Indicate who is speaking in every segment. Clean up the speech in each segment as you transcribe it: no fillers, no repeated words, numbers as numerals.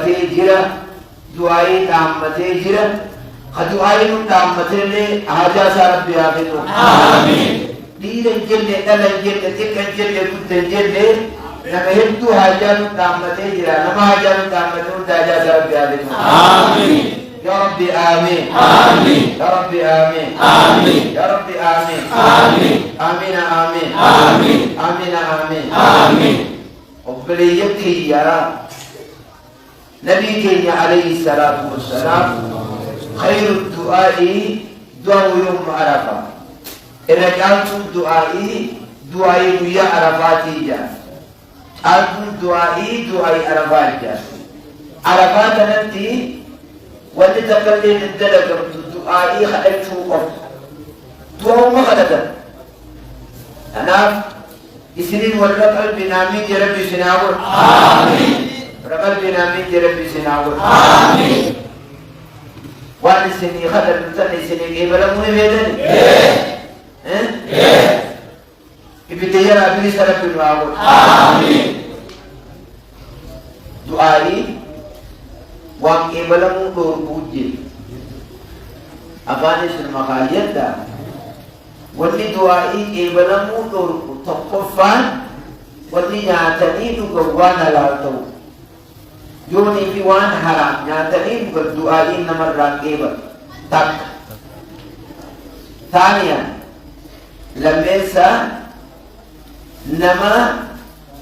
Speaker 1: dubbatee jira du'aa'ii dhaammatee jira du'aa'ii nu dhaammatee illee haajaa isaa rabbi haa kennu amiin dhiira hin jenne dhala hin jenne xiqqa hin jenne gudda hin jenne nama hedduu haajaa nu dhaammatee jira nama haajaa nu dhaammatee hunda haajaa isaa rabbi haa kennu amiin يا ربي آمين آمين يا ربي آمين آمين يا ربي آمين آمين آمين آمين آمين آمين آمين آمين وبليتي يا نبيك عليه الصلاة والسلام خير الدعاء دعاء يوم عرفة إذا كانتم دعائي دعائي يا عرفاتي جا أنتم دعائي دعائي عرفات جا عرفات أنتي ولتكلم الدلق دعائي خلقته قط دعاء ما خلقته أنا إسنين والرقل بنامي ربي سناور آمين رقل بنامي ربي سناور آمين وأنا سني خلق تاني سني إبلا مني بيدني إبتيار أبي سلف المعور آمين دعائي وأن إبلا مدور بوجي أباني سلمخاليات دا واللي دعائي إبلا مدور تقفان واللي يعتني دقوانا لاتو يوني في وان حرام يعتني دقائي نمران إبلا تك ثانيا لميسا نما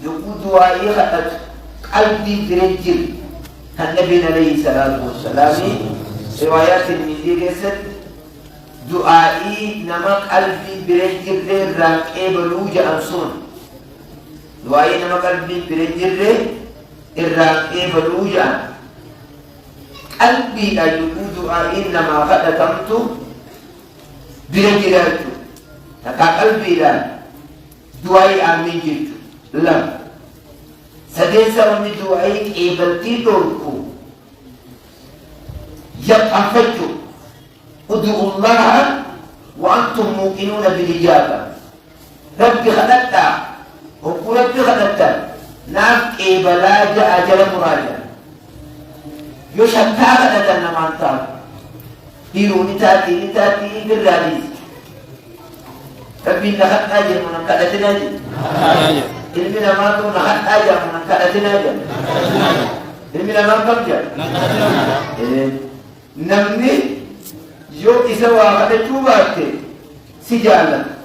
Speaker 1: يقول دعائي خطت قلبي برجل النبي عليه الصلاة والسلام روايات الميزي قصد دعائي نما قلبي برجل راكي بلوج أنسون دعائي نما قلبي برجل راكي بلوج قلبي لا يقول دعائي نما خطتمت برجلات تكا قلبي لا دعائي آمين جيت لا سديسا ومن دعائي إيبلتي دوركو يقفتو ادعوا الله وأنتم موقنون بالإجابة ربي خلقتا وقل ربي خلقتا ناف إيبلا جاء أجل مراجع يشتا خلقتا نمانتا ديروني تاتي بالراديس ربي لخط أجل من قلتنا جل ilmina maatu nahan aja menangkadatin aja ilmina maatu aja namni yo isa wakade chubate sijala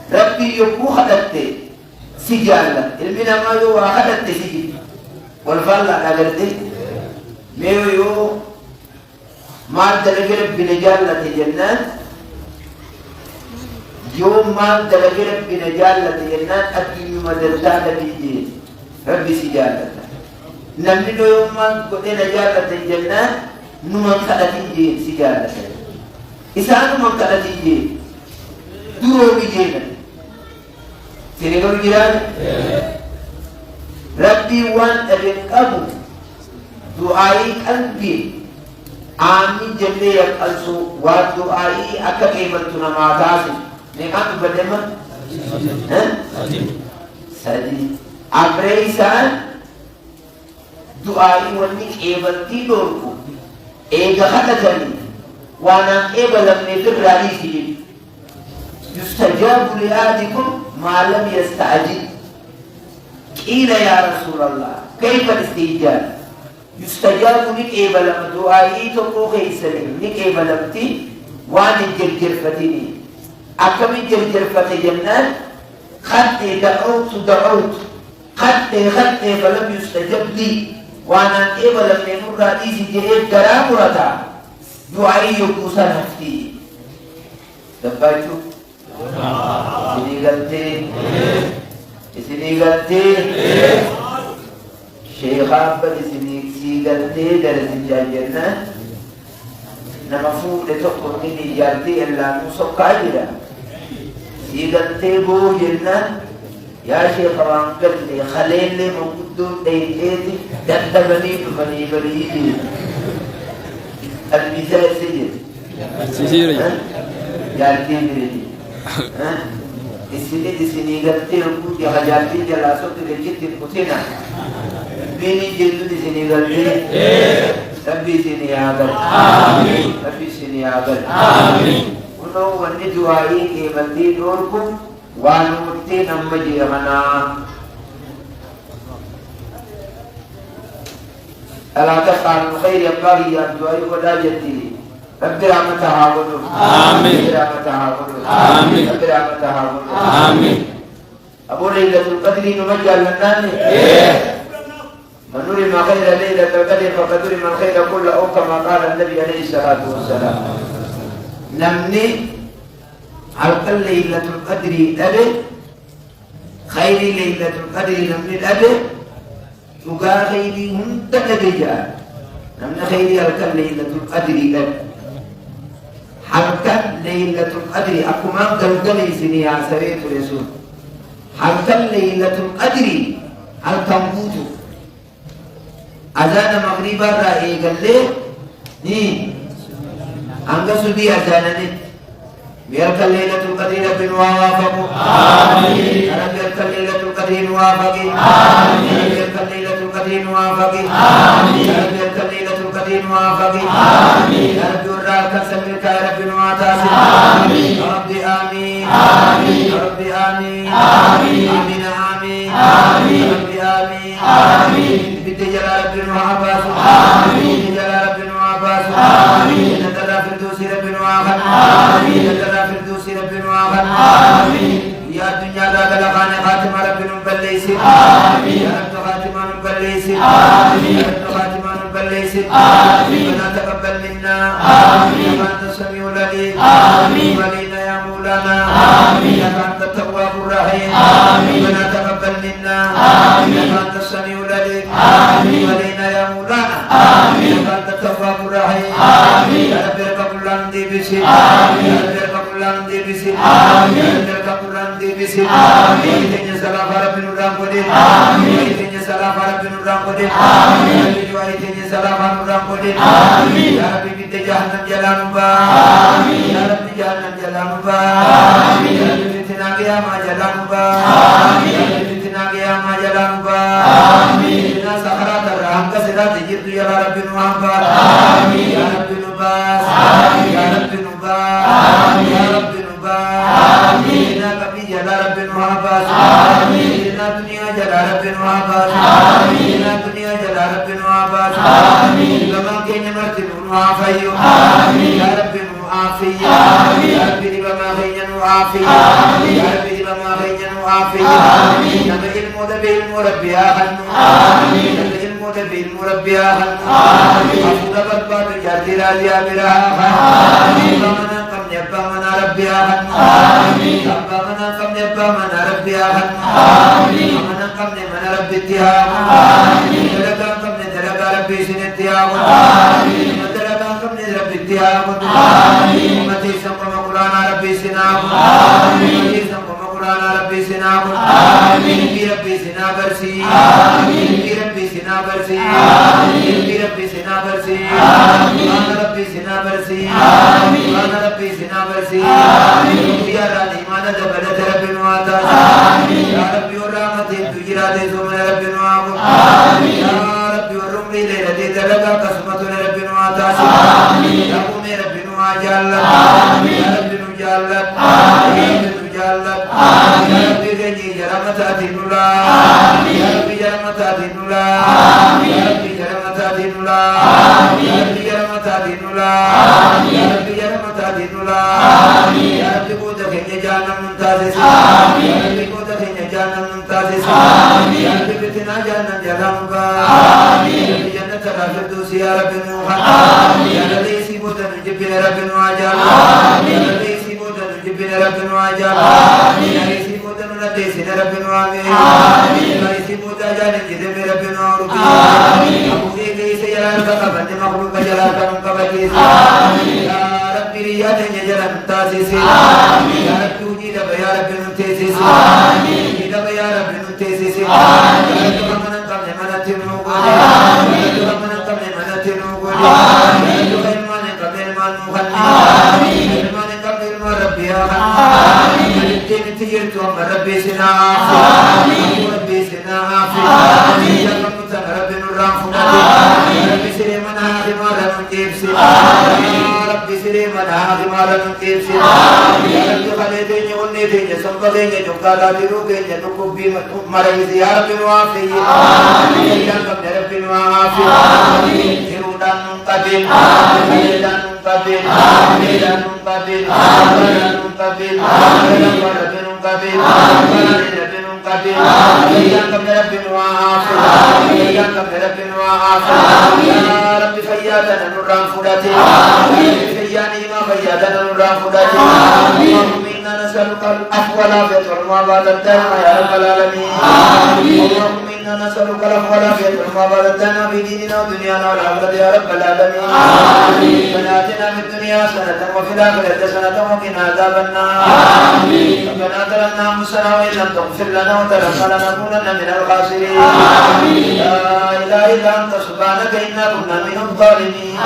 Speaker 1: rabbi yoku khadatte sijala ilmina ma yo wakadatte siji wal falla agarte meyo yo ma dalagir binajallati jannat يوم ما تلقي ربنا جالة جنات أكيد مدرسة بيجي ربي سجالة نمنو يوم ما قلنا جالة جنات نمان خلتي سجالة إسان نمان خلتي دورو بيجينا سنقول جيران ربي وان أبن أبو دعائي قلبي آمين جملة يقلسو ودعائي أكاكيبتنا ما تاسم نعم بدمن سادي أبريسان دعائي ونك إبلتي دوركو إيجا خلقني وانا إبلم نتر رئيسي يستجاب لآدكم ما لم يستعجل قيل يا رسول الله كيف الاستجابة يستجاب لك إبلم دعائي تقوخي سليم لك إبلمتي وانا جرفتيني أكمل جرجرفة جنات خدت دعوت خدت فلم يستجب لي وانا إبا لم يمر رئيسي جريب درامرتا دعائي يقوصا نفتي دبايتو سيني غلطي شيخ عبد سيني غلطي درس جنات نمفوق لتقرني لجارتي إلا نصف قادرة سيغنتي بو جنة يا شيخ وانقل لي خليل لي موجودون ديتي دندبني بني بريدي المثال سيجر
Speaker 2: سيجري
Speaker 1: جارتي بريدي isini gatte ruku ya hajati jala so te lekit kutina bini jildu isini gatte rabbi sini agar amin rabbi sini agar amin uno wanni duai ke bandi dorku wanutti namma jiyana ala taqal khair yabghi ya duai wada jatti rabbi rahmatah hawadun amin rahmatah hawadun amin rabbi rahmatah hawadun amin abu lailatul qadri numajjal lanani منور ما خير ليلة القدر فقدر من خير كل أو كما قال النبي عليه الصلاة والسلام نمني على ليلة القدر أبي خير ليلة القدر نمني الأبي تقا خيري هم تنبجا نمني خيري على ليلة القدر أبي حلقا ليلة القدر أكما قلقلي سني عسريت رسول حلقا ليلة القدر حلقا موتو أذان مغرب الرأي قال لي ني أنك سدي أذانني بيرك ليلة القدر رب وافق آمين رب بيرك ليلة القدر وافق آمين بيرك ليلة القدر وافق آمين رب بيرك ليلة القدر وافق آمين رب يراك سمك رب واتاس آمين رب آمين آمين رب آمين آمين آمين آمين آمين رب آمين آمين بتجلى رب وعباس آمين بتجلى رب وعباس آمين نتلا فردوس رب وعباس آمين نتلا فردوس رب وعباس آمين يا الدنيا ذاك لقان خاتم رب بليس آمين يا رب خاتم بليس آمين يا رب خاتم بليس آمين ربنا تقبل منا آمين أنت السميع العليم آمين ولينا يا مولانا آمين أنت التواب الرحيم آمين ربنا تقبل منا آمين أنت السميع العليم آمين ولينا يا مولانا آمين أنت التواب الرحيم آمين يا رب قبل عندي بسم آمين يا رب قبل عندي بسم آمين يا رب قبل عندي بسم آمين إن سلام رب نوران قدير آمين إن سلام رب نوران قدير آمين إن سلام نوران قدير آمين يا رب بيت جهنم جلانوبا آمين يا رب جهنم جلانوبا آمين يا رب بيتنا قيامة جلانوبا آمين يا رب بيتنا قيامة جلانوبا آمين إن سخرات الرحم كسرات جد يا رب نوابا آمين يا رب نوباس آمين يا رب نوباس آمين يا رب نوباس آمين إن كبي جل رب نواباس آمين إن الدنيا جل رب نواباس آمين إن الدنيا جل رب نواباس آمين لما كان مرتب نوافيو آمين يا رب نوافي آمين يا رب لما خين نوافي آمين يا رب لما خين نوافي آمين نبي المدبر مربي آخر آمين نبي المدبر مربي آخر آمين أفضل بالباب جاتي راجع براها آمين بمنا كم يبقى منا ربي آخر آمين بمنا كم يبقى منا ربي آخر آمين بمنا كم منا ربي اتهام آمين درجة كم درجة ربي سنتهام آمين درجة كم ربي اتهام آمين متى سمع قرآن ربي سنام آمين متى سمع قرآن ربي سنام آمين في ربي سنا برسي آمين في ربي سنا برسي آمين في ربي سنا برسي آمين ربي سنا برسي آمين ربي سنا برسي آمين يا راني ما نجبل ربي نواتا آمين يا ربي ورحمة تجرا دي سوم ربي نواب آمين يا ربي ورمي ليلة تلقى قسمة ربي نواتا آمين يا قوم ربي نواجال آمين يا ربي نجال آمين يا ربي نجال آمين يا ربي غني جرمت أدينولا آمين يا ربي جرمت أدينولا آمين يا ربي جرمت أدينولا آمين يا ربي جرمت أدينولا آمين يا ربي جرمت أدينولا آمين يا ربي قوت خيني جانا منتازس آمين يا ربي قوت خيني جانا منتازس آمين يا ربي بتنا جانا جلامبا آمين يا ربي جنة الفردوس يا ربي نوحا آمين يا ربي سيبوت نجيب يا ربي نواجال آمين يا ربي سيبوت نجيب يا ربي نواجال آمين يا ربي سيبوت نجيب يا ربي نواجال آمين يا ربي سيبوت جانا جدم يا ربي نوربي آمين أبو ذيك سيجلال كبند مخلوق جلال كنون كبجيس آمين يا ربي رياض جلال منتاسيس آمين يا ربي وجيد يا ربي نتيسيس آمين وجيد يا ربي نتيسيس آمين يا ربي من كم من تنوغ آمين يا ربي من كم من تنوغ آمين يا ربي من كم من مخلي آمين يا ربي من كم من ربي آمين يا ربي تيجي تو سنا عافية ربي سنا عافية يا رب رب نرام فنادي ربي سري من هذه مالا نجيب سنا يا ربي سري من هذه مالا نجيب سنا يا ربي خليتني ونيتني سنبغيني جمكالا بروكيني نكوبي مريض يا رب نوافي يا رب رب نوافي هيرودا نقبل هيرودا نقبل هيرودا نقبل هيرودا نقبل هيرودا نقبل هيرودا نقبل يا رب رب نوافي يا رب رب نوافي يا رب فياتنا نوران فداتي فياني ما فياتنا نوران فداتي اللهم إنا نسألك العفو والعافية والمعافاة الدائمة يا رب العالمين اللهم إنا نسألك العفو والعافية والمعافاة الدائمة في ديننا ودنيانا والآخرة يا رب العالمين ربنا آتنا في الدنيا حسنة وفي الآخرة حسنة وقنا عذاب النار ربنا ظلمنا أنفسنا وإن لم تغفر لنا وترحمنا لنكونن من الخاسرين لا إله إلا أنت سبحانك إنا كنا من الظالمين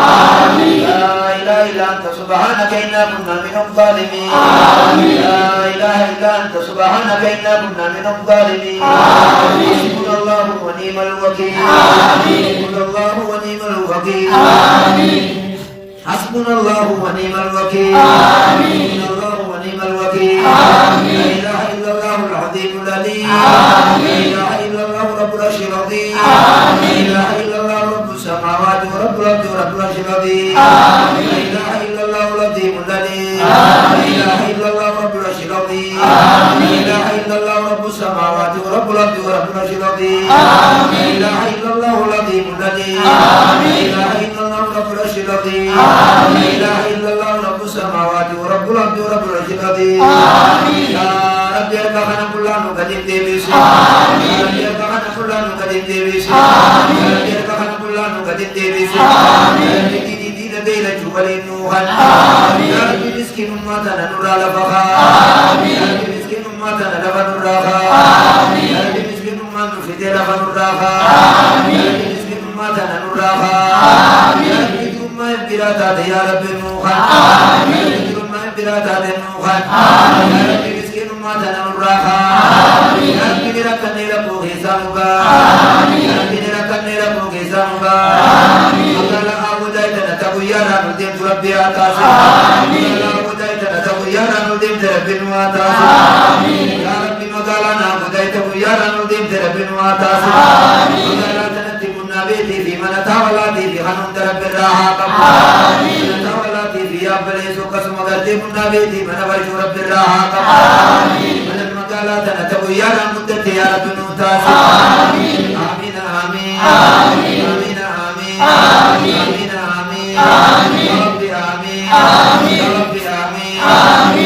Speaker 1: لا إله إلا أنت سبحانك إنا كنا من الظالمين لا إله إلا أنت سبحانك إنا كنا من الظالمين حسبنا الله ونعم الوكيل حسبنا الله ونعم الوكيل حسبنا الله ونعم الوكيل حسبنا الله ونعم الوكيل لا إله إلا الله العظيم العليم لا إله إلا الله رب العرش العظيم لا إله إلا الله رب السماوات ورب الأرض ورب العرش العظيم لا إله إلا الله العظيم العليم لا إله إلا الله رب العرش العظيم لا إله إلا الله رب السماوات ورب الأرض ورب العرش العظيم لا إله إلا الله العظيم العليم لا إله إلا الله رب العرش العظيم لا إله إلا الله رب السماوات ورب الأرض ورب العرش العظيم يا رب يرفعنا كلنا قديم ديبس يا رب يرفعنا كلنا قديم ديبس يا رب يرفعنا كلنا قديم ديبس يا رب دي لدينا جبلين نوحا يا رب مسكين أمتنا نورا لفخا يا رب مسكين أمتنا لفا نوراها يا رب مسكين أمتنا فتي لفا نوراها يا رب مسكين أمتنا نوراها يا رب أمة براتات يا رب نوحا يا رب أمة براتات نوحا يا رب مسكين أمتنا نوراها يا رب نركني لكو حسابك يا رب نركني لكو حسابك أقلا أبودايتنا تقويانا نلدم ربي آتاسي أقلا أبودايتنا تقويانا نلدم ربي نواتاسي يا ربي مقالانا أبودايت تقويانا نلدم ربي نواتاسي مقالا تنتقنا بيتي في من تاولاتي في خنم ربي الراحة قبل من تاولاتي في أبليس وقسم قدمنا بيتي من برجو ربي الراحة قبل من المقالا تنتقويانا مدتي يا ربي نوتاسي آمين آمين آمين آمين آمين آمين يا ربي آمين يا ربي آمين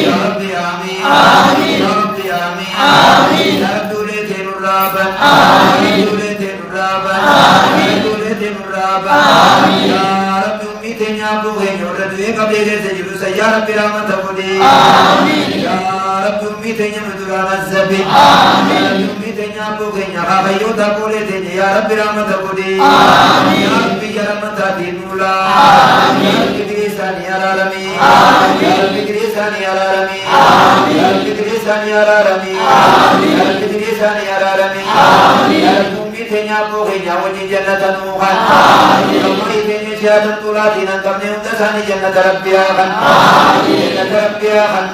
Speaker 1: يا ربي آمين يا ربي آمين يا رب دولتين الرابع دولتين الرابع دولتين الرابع يا رب أميتين يا أبوهين وردوين قبل سجل يا رب رحمة قدي يا رب أميتين يمدران الزبي يا رب أميتين يا أبوهين يا خافيو تقولتين يا رب رحمة قدي يا رب يا رحمة دينولا يا رب كريسان يا رالمي يا رب كريسان يا رالمي يا رب كريسان يا رالمي يا رب كريسان يا رالمي يا رب أميتين يا أبوهين يا وجه جنة نوحا يا أميتين شهادة طولاتين أنتمني أمتساني جنة ربي آخن جنة ربي آخن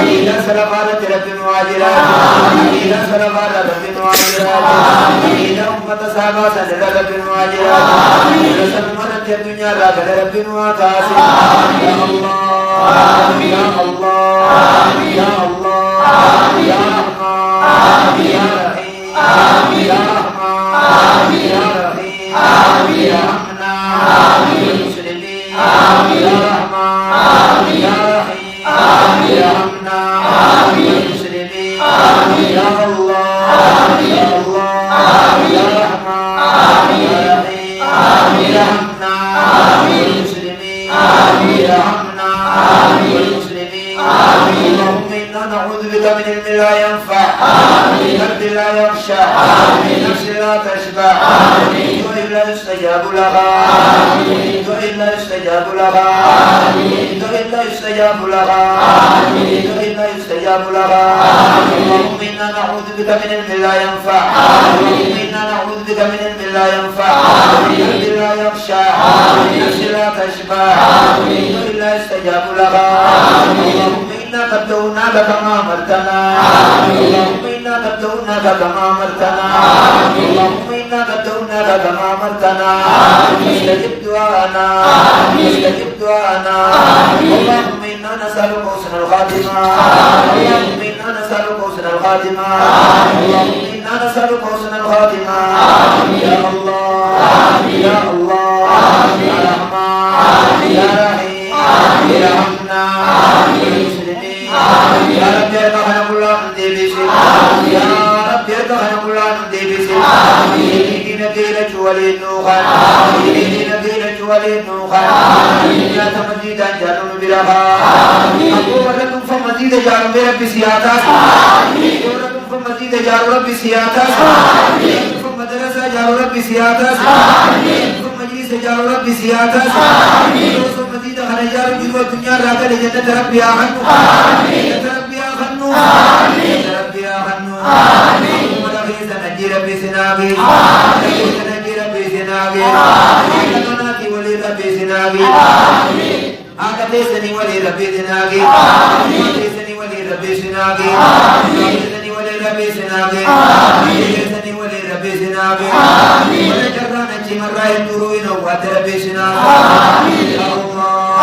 Speaker 1: إلى سلفارة ربي مواجرات إلى سلفارة ربي مواجرات إلى أمة صحابة سنة ربي مواجرات إلى سلمانة الدنيا ربي مواتاسي يا الله يا الله يا الله يا رحمن يا رحيم يا رحمن يا رحيم يا رحمن المسلمين يا رحمن يا رحيم يا رحمن المسلمين يا الله يا الله يا رحمن يا رحيم يا رحمن المسلمين يا رحمن المسلمين اللهم إنا نعوذ بك من علم لا ينفع قلب لا يخشى نفس لا تشبع وإلا يستجاب لها وإلا يستجاب لها وإلا يستجاب لها وإلا يستجاب يستجاب لها اللهم إنا نعوذ بك من علم لا ينفع اللهم إنا نعوذ بك من علم لا ينفع قلب لا يخشى نفس لا تشبع إلا يستجاب لها اللهم إنا قد دعوناك كما أمرتنا اللهم إنا قد دعوناك كما أمرتنا اللهم إنا قد دعوناك كما أمرتنا استجب دعاءنا استجب دعاءنا اللهم إنا نسألك حسن الخاتمة اللهم إنا نسألك حسن الخاتمة اللهم إنا نسألك حسن الخاتمة يا الله يا الله يا رحمن يا رحيم ارحمنا المسلمين يا رب ارحمنا كلنا ديبسي يا رب ارحمنا كلنا ديبسي يدينا كيلا جوالي نوخا يدينا كيلا جوالي نوخا يا تمجيدا جانون برها أقول لكم فمزيد جانون برب سياتا أقول لكم فمزيد جانون رب سياتا فمدرسة جانون رب سياتا فمجلس جانون رب سياتا فمزيد خنجار جلوة الدنيا راكا لجنة ربي آخنو جنة ربي آخنو جنة ربي آخنو ولغيث نجي ربي سناغي نجي ربي سناغي لكناكي ولي ربي سناغي آكتسني ولي ربي سناغي آكتسني ولي ربي سناغي آكتسني ولي ربي سناغي آكتسني ولي ربي سناغي ولكرنا نجي مرة الدروي نوات ربي سناغي يا الله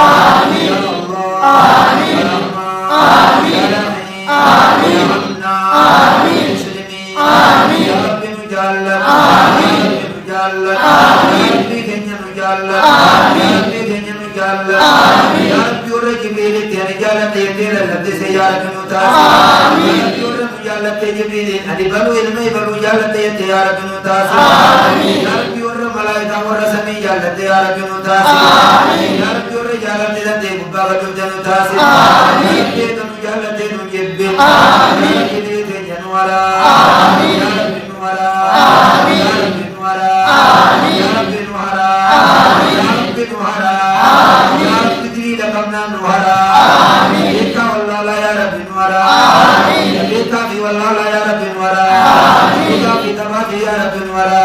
Speaker 1: يا الله يا رحمن يا رحيم يا رحمنا المسلمين يا رب مجلل يا رب مجلل يا رب كنيا مجلل يا رب كنيا مجلل يا رب يورك بيلك يا رجال تيتير لبد سيارة نوتاس يا رب يورك مجلل تجبير أدي بلو علمي بلو جلل تيتير يا رب نوتاس يا رب يورك ملايكة ورسمي جلل يا رب نوتاس يا رب يورك جلل تيتير بباغة نوتاس يا رب تيتير جلل تيتير جبين يا رب تيتير جنورا يا رب نورا يا رب نورا يا رب نورا يا رب نورا يا رب تدري لكمنا نورا يبقى والله لا يا رب نورا يبقى في والله لا يا رب نورا يبقى في تباكي يا رب نورا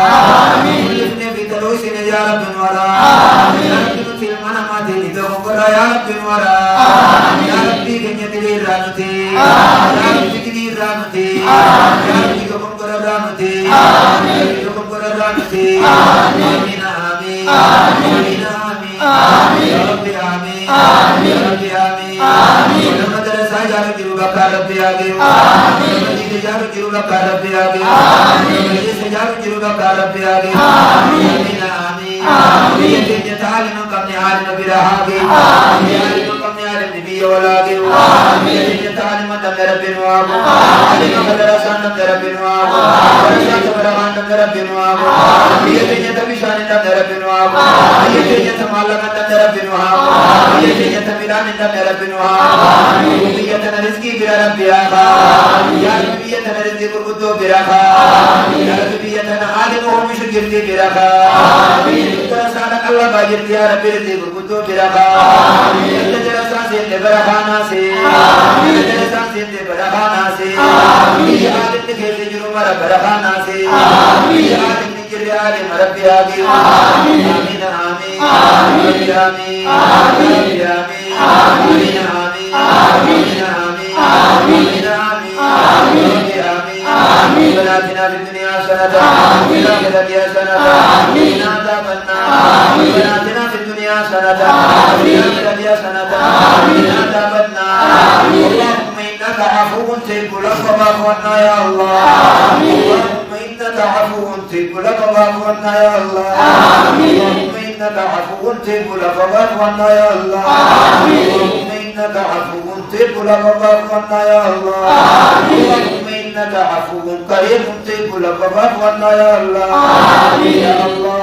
Speaker 1: ولفني في تلوسين يا رب نورا يا رب نتي المنامات لتغفر يا رب نورا يا رب كنية للرانتي يا رب تدري رانتي يا رب كفر رانتي يا رب كفر رانتي آمين آمين آمين آمين يا رب آمين يا رب آمين ولمدرسة جارك جروبك ربي آمين ولمدرسة جارك جروبك ربي آمين ولمدرسة جارك جروبك ربي آمين آمين آمين يتجي تعلم قبل عالم برهاقي يعلم قبل عالم نبي ولاقي يتجي تعلم قبل رب نواب علم مدرسة قبل رب نواب ورشاة برهان قبل رب نواب يتجي تبشان قبل رب نواب يتجي تمالك قبل رب نواب يتجي تميلان قبل رب نواب يتنا رزقي بلا رب آخا يا رب يتنا رزقي بربطو برخا يا رب يتنا عالم ومش جرتي برخا سالك الله باجرتي يا رب رزقي بربطو برخا يتجرى سانسين برخا ناسي يتجرى سانسين برخا ناسي يا عالم نكيل جرم رب برخا ناسي يا عالم نجري عالم ربي آگي آمين آمين آمين آمين آمين آمين آمين آمين آمين آمين بلاتنا في الدنيا حسنة وفي الآخرة حسنة وقنا عذاب النار بلاتنا في الدنيا حسنة وفي الآخرة حسنة وقنا عذاب النار اللهم إنك عفو تحب العفو فاعف عنا يا الله اللهم إنك عفو تحب العفو فاعف عنا يا الله اللهم إنك عفو تحب العفو فاعف عنا يا الله اللهم إنك عفو تحب العفو فاعف عنا يا الله اللهم إنك عفو كريم تحب العفو فاعف عنا يا الله يا الله